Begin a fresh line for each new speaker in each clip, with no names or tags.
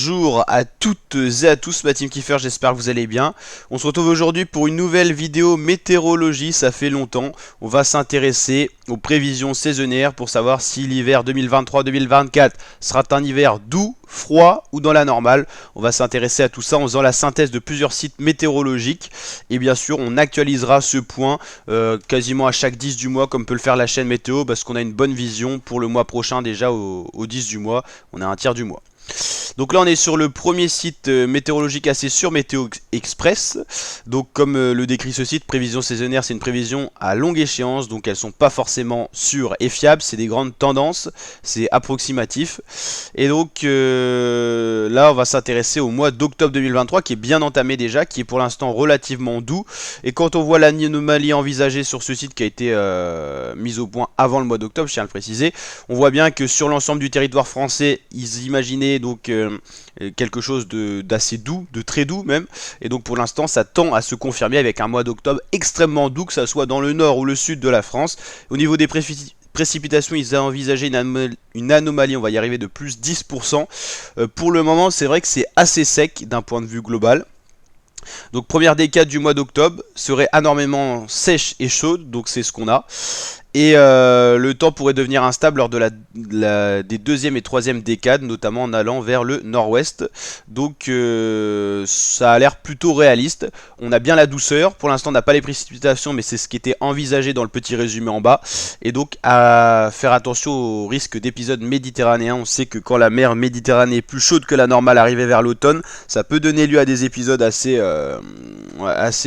Bonjour à toutes et à tous, ma team Kiefer, j'espère que vous allez bien. On se retrouve aujourd'hui pour une nouvelle vidéo météorologie, ça fait longtemps. On va s'intéresser aux prévisions saisonnières pour savoir si l'hiver 2023-2024 sera un hiver doux, froid ou dans la normale. On va s'intéresser à tout ça en faisant la synthèse de plusieurs sites météorologiques. Et bien sûr, on actualisera ce point quasiment à chaque 10 du mois, comme peut le faire la chaîne météo, parce qu'on a une bonne vision pour le mois prochain déjà au 10 du mois. On a un tiers du mois. Donc là on est sur le premier site météorologique assez sûr, Météo Express. Donc comme le décrit ce site, prévision saisonnière, c'est une prévision à longue échéance, donc elles sont pas forcément sûres et fiables, c'est des grandes tendances, c'est approximatif. Et donc là on va s'intéresser au mois d'octobre 2023 qui est bien entamé déjà, qui est pour l'instant relativement doux. Et quand on voit l'anomalie envisagée sur ce site qui a été mise au point avant le mois d'octobre, je tiens à le préciser, on voit bien que sur l'ensemble du territoire français, ils imaginaient donc quelque chose d'assez doux, de très doux même, et donc pour l'instant ça tend à se confirmer avec un mois d'octobre extrêmement doux, que ça soit dans le nord ou le sud de la France. Au niveau des précipitations, ils ont envisagé une anomalie, on va y arriver, de plus 10%. Pour le moment, c'est vrai que c'est assez sec d'un point de vue global. Donc première décade du mois d'octobre serait anormalement sèche et chaude, donc c'est ce qu'on a. Et le temps pourrait devenir instable lors de des deuxième et troisième décades, notamment en allant vers le nord-ouest. Donc ça a l'air plutôt réaliste. On a bien la douceur. Pour l'instant, on n'a pas les précipitations, mais c'est ce qui était envisagé dans le petit résumé en bas. Et donc à faire attention au risque d'épisodes méditerranéens. On sait que quand la mer Méditerranée est plus chaude que la normale arrivée vers l'automne, ça peut donner lieu à des épisodes assez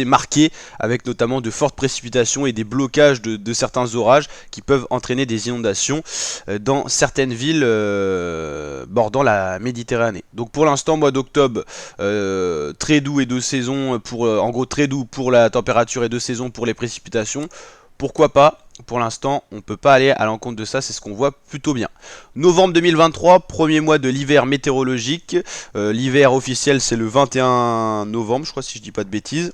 marqués, avec notamment de fortes précipitations et des blocages de certains orages qui peuvent entraîner des inondations dans certaines villes bordant la Méditerranée. Donc pour l'instant, mois d'octobre, très doux et de saison pour en gros très doux pour la température et de saison pour les précipitations. Pourquoi pas? Pour l'instant, on ne peut pas aller à l'encontre de ça, c'est ce qu'on voit plutôt bien. Novembre 2023, premier mois de l'hiver météorologique. L'hiver officiel, c'est le 21 novembre, je crois, si je dis pas de bêtises.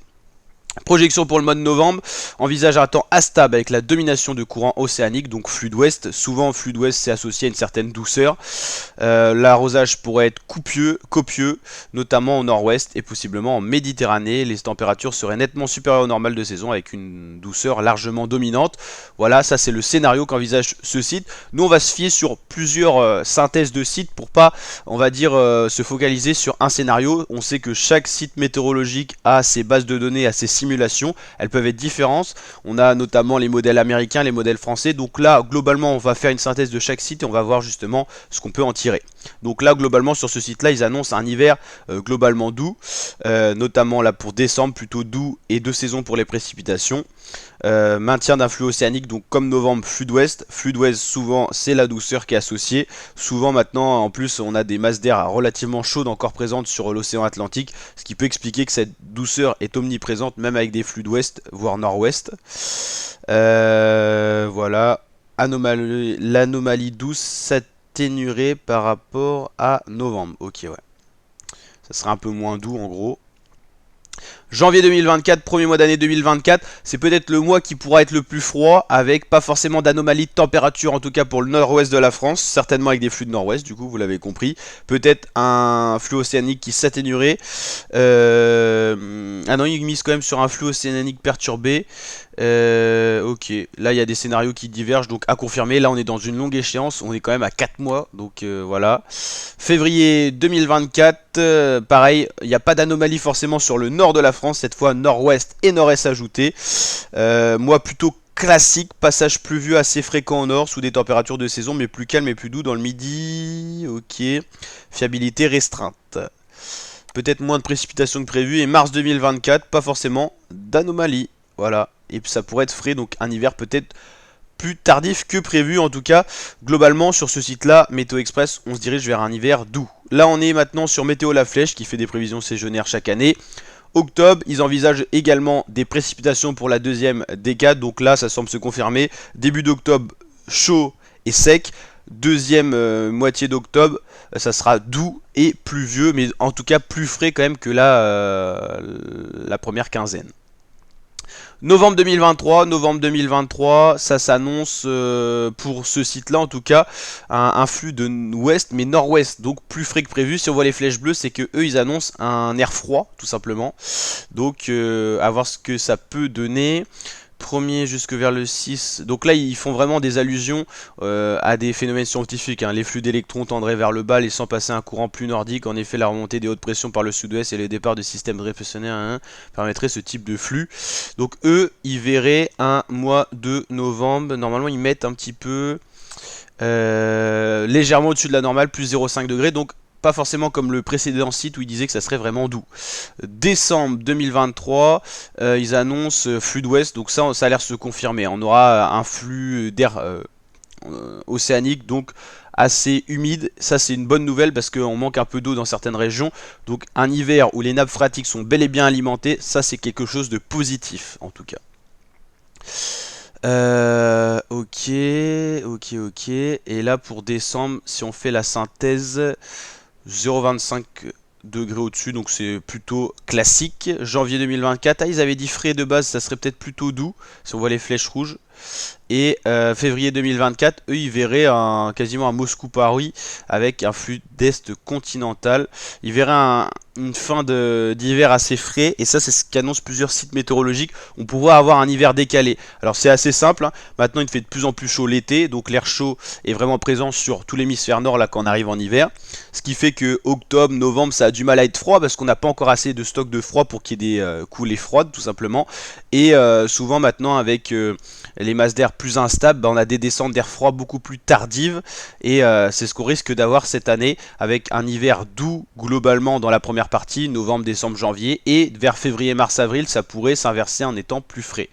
Projection pour le mois de novembre, envisage un temps instable avec la domination de courants océaniques, donc flux d'ouest. Souvent, flux d'ouest c'est associé à une certaine douceur. L'arrosage pourrait être copieux, notamment au nord-ouest et possiblement en Méditerranée. Les températures seraient nettement supérieures au normal de saison avec une douceur largement dominante. Voilà, ça c'est le scénario qu'envisage ce site. Nous, on va se fier sur plusieurs synthèses de sites pour pas, on va dire, se focaliser sur un scénario. On sait que chaque site météorologique a ses bases de données, a ses simulations, elles peuvent être différentes. On a notamment les modèles américains, les modèles français. Donc là, globalement, on va faire une synthèse de chaque site et on va voir justement ce qu'on peut en tirer. Donc là, globalement, sur ce site-là, ils annoncent un hiver globalement doux, notamment là pour décembre, plutôt doux et de saison pour les précipitations. Maintien d'un flux océanique, donc comme novembre, flux d'ouest. Flux d'ouest, souvent, c'est la douceur qui est associée. Souvent, maintenant, en plus, on a des masses d'air relativement chaudes encore présentes sur l'océan Atlantique, ce qui peut expliquer que cette douceur est omniprésente, même avec des flux d'ouest, voire nord-ouest. Voilà. L'anomalie douce s'atténuerait par rapport à novembre. Ok, ouais. Ça serait un peu moins doux, en gros. Janvier 2024, premier mois d'année 2024, c'est peut-être le mois qui pourra être le plus froid, avec pas forcément d'anomalie de température, en tout cas pour le nord-ouest de la France, certainement avec des flux de nord-ouest, du coup vous l'avez compris. Peut-être un flux océanique qui s'atténuerait. Ah non, il mise quand même sur un flux océanique perturbé. Ok, là il y a des scénarios qui divergent, donc à confirmer. Là on est dans une longue échéance, on est quand même à 4 mois, donc voilà. Février 2024, pareil, il n'y a pas d'anomalie forcément sur le nord de la France, cette fois nord-ouest et nord-est ajouté. Mois plutôt classique, passage pluvieux assez fréquent au nord, sous des températures de saison, mais plus calme et plus doux dans le midi. Ok, fiabilité restreinte. Peut-être moins de précipitations que prévu. Et mars 2024, pas forcément d'anomalie. Voilà, et ça pourrait être frais, donc un hiver peut-être plus tardif que prévu. En tout cas, globalement sur ce site là, Météo Express, on se dirige vers un hiver doux. Là on est maintenant sur Météo La Flèche qui fait des prévisions saisonnières chaque année. Octobre, ils envisagent également des précipitations pour la deuxième décade, donc là ça semble se confirmer. Début d'octobre, chaud et sec. Deuxième moitié d'octobre, ça sera doux et pluvieux, mais en tout cas plus frais quand même que la première quinzaine. Novembre 2023, ça s'annonce pour ce site-là en tout cas, un flux de ouest mais nord-ouest, donc plus frais que prévu. Si on voit les flèches bleues, c'est que eux ils annoncent un air froid tout simplement. Donc à voir ce que ça peut donner. Premier jusque vers le 6. Donc là, ils font vraiment des allusions à des phénomènes scientifiques. Hein. Les flux d'électrons tendraient vers le bas, laissant passer un courant plus nordique. En effet, la remontée des hautes pressions par le sud-ouest et le départ de systèmes réflexionnaires permettrait ce type de flux. Donc eux, ils verraient un mois de novembre. Normalement, ils mettent un petit peu légèrement au-dessus de la normale, plus 0,5 degrés. Donc pas forcément comme le précédent site où il disait que ça serait vraiment doux. Décembre 2023, ils annoncent flux d'ouest, donc ça a l'air de se confirmer. On aura un flux d'air océanique, donc assez humide. Ça c'est une bonne nouvelle parce qu'on manque un peu d'eau dans certaines régions. Donc un hiver où les nappes phréatiques sont bel et bien alimentées, ça c'est quelque chose de positif en tout cas. Ok. Et là pour décembre, si on fait la synthèse, 0,25 degrés au-dessus, donc c'est plutôt classique. Janvier 2024, ils avaient dit frais de base, ça serait peut-être plutôt doux, si on voit les flèches rouges. Et février 2024, eux ils verraient quasiment un Moscou-Paris avec un flux d'est continental. Ils verraient une fin d'hiver assez frais, et ça c'est ce qu'annoncent plusieurs sites météorologiques. On pourrait avoir un hiver décalé. Alors c'est assez simple, hein. Maintenant il fait de plus en plus chaud l'été, donc l'air chaud est vraiment présent sur tout l'hémisphère nord là quand on arrive en hiver. Ce qui fait que octobre, novembre ça a du mal à être froid parce qu'on n'a pas encore assez de stock de froid pour qu'il y ait des coulées froides tout simplement. Et souvent maintenant avec les masses d'air plus instables, on a des descentes d'air froid beaucoup plus tardives, et c'est ce qu'on risque d'avoir cette année avec un hiver doux globalement dans la première partie, novembre, décembre, janvier, et vers février, mars, avril ça pourrait s'inverser en étant plus frais.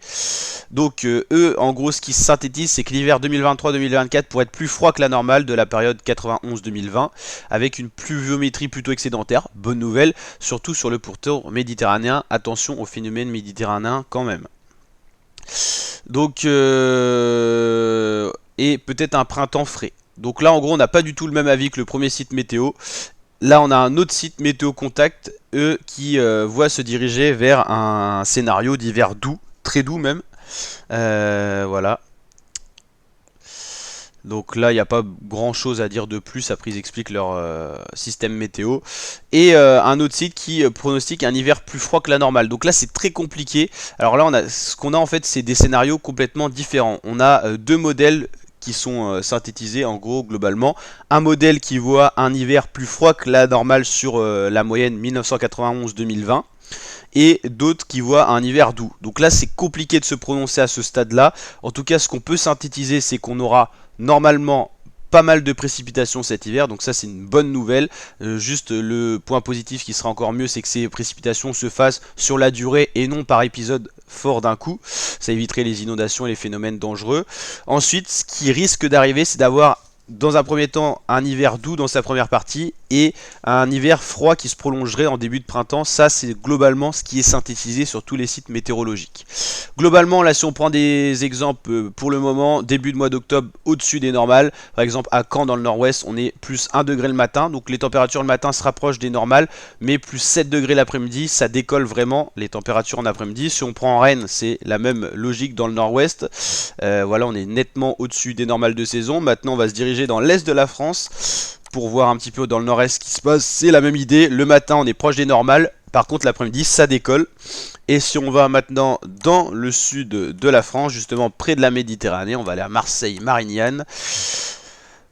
Donc eux en gros ce qui se synthétise, c'est que l'hiver 2023-2024 pourrait être plus froid que la normale de la période 91-2020 avec une pluviométrie plutôt excédentaire, bonne nouvelle, surtout sur le pourtour méditerranéen. Attention au phénomène méditerranéen quand même. Donc et peut-être un printemps frais. Donc là en gros on n'a pas du tout le même avis que le premier site météo. Là on a un autre site météo contact, eux qui voient se diriger vers un scénario d'hiver doux, très doux même. Voilà. Donc là il n'y a pas grand chose à dire de plus, après ils expliquent leur système météo. Et un autre site qui pronostique un hiver plus froid que la normale. Donc là c'est très compliqué. Alors là ce qu'on a en fait c'est des scénarios complètement différents. On a deux modèles qui sont synthétisés en gros globalement. Un modèle qui voit un hiver plus froid que la normale sur la moyenne 1991-2020. Et d'autres qui voient un hiver doux. Donc là c'est compliqué de se prononcer à ce stade là. En tout cas ce qu'on peut synthétiser c'est qu'on aura normalement pas mal de précipitations cet hiver, donc ça c'est une bonne nouvelle. Juste le point positif qui sera encore mieux, c'est que ces précipitations se fassent sur la durée et non par épisode fort d'un coup. Ça éviterait les inondations et les phénomènes dangereux. Ensuite, ce qui risque d'arriver, c'est d'avoir dans un premier temps un hiver doux dans sa première partie et un hiver froid qui se prolongerait en début de printemps. Ça c'est globalement ce qui est synthétisé sur tous les sites météorologiques. Globalement là si on prend des exemples pour le moment, début de mois d'octobre au-dessus des normales. Par exemple à Caen dans le nord-ouest on est plus 1 degré le matin, donc les températures le matin se rapprochent des normales, mais plus 7 degrés l'après-midi, ça décolle vraiment les températures en après-midi. Si on prend Rennes c'est la même logique dans le nord-ouest. Voilà on est nettement au-dessus des normales de saison. Maintenant on va se diriger dans l'est de la France pour voir un petit peu dans le nord-est ce qui se passe. C'est la même idée, le matin on est proche des normales, par contre l'après-midi ça décolle. Et si on va maintenant dans le sud de la France, justement près de la Méditerranée, on va aller à Marseille, Marignane.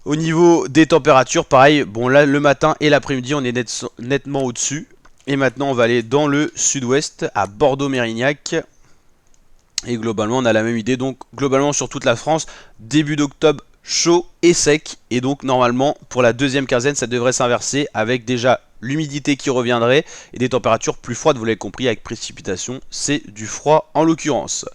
Au niveau des températures, pareil, bon là le matin et l'après-midi on est nettement au-dessus. Et maintenant on va aller dans le sud-ouest, à Bordeaux-Mérignac. Et globalement on a la même idée, donc globalement sur toute la France, début d'octobre chaud et sec, et donc normalement pour la deuxième quinzaine ça devrait s'inverser avec déjà l'humidité qui reviendrait et des températures plus froides, vous l'avez compris, avec précipitation, c'est du froid en l'occurrence.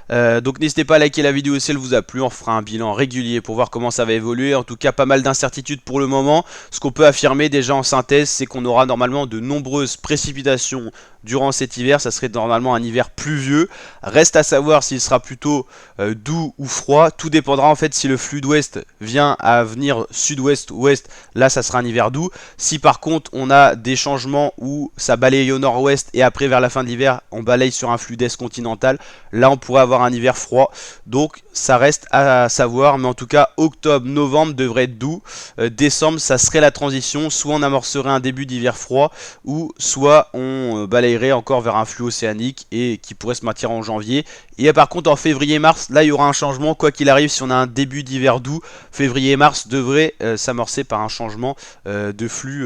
Donc n'hésitez pas à liker la vidéo si elle vous a plu, on fera un bilan régulier pour voir comment ça va évoluer. En tout cas pas mal d'incertitudes pour le moment. Ce qu'on peut affirmer déjà en synthèse, c'est qu'on aura normalement de nombreuses précipitations durant cet hiver, ça serait normalement un hiver pluvieux. Reste à savoir s'il sera plutôt doux ou froid. Tout dépendra en fait si le flux d'ouest vient à venir sud-ouest-ouest. Là, ça sera un hiver doux. Si par contre on a des changements où ça balaye au nord-ouest et après vers la fin de l'hiver on balaye sur un flux d'est continental, là on pourrait avoir un hiver froid. Donc ça reste à savoir, mais en tout cas octobre, novembre devrait être doux. Décembre ça serait la transition, soit on amorcerait un début d'hiver froid, ou soit on balayerait encore vers un flux océanique et qui pourrait se maintenir en janvier. Et par contre en février-mars, là il y aura un changement, quoi qu'il arrive. Si on a un début d'hiver doux, février-mars devrait s'amorcer par un changement de flux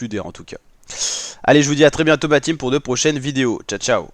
d'air en tout cas. Allez, je vous dis à très bientôt ma team pour de prochaines vidéos. Ciao ciao.